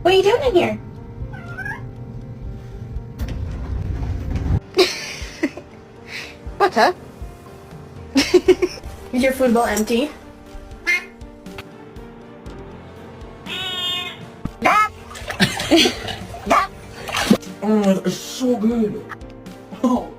What are you doing in here? Butter? Is your food bowl empty? Oh, it's so good. Oh.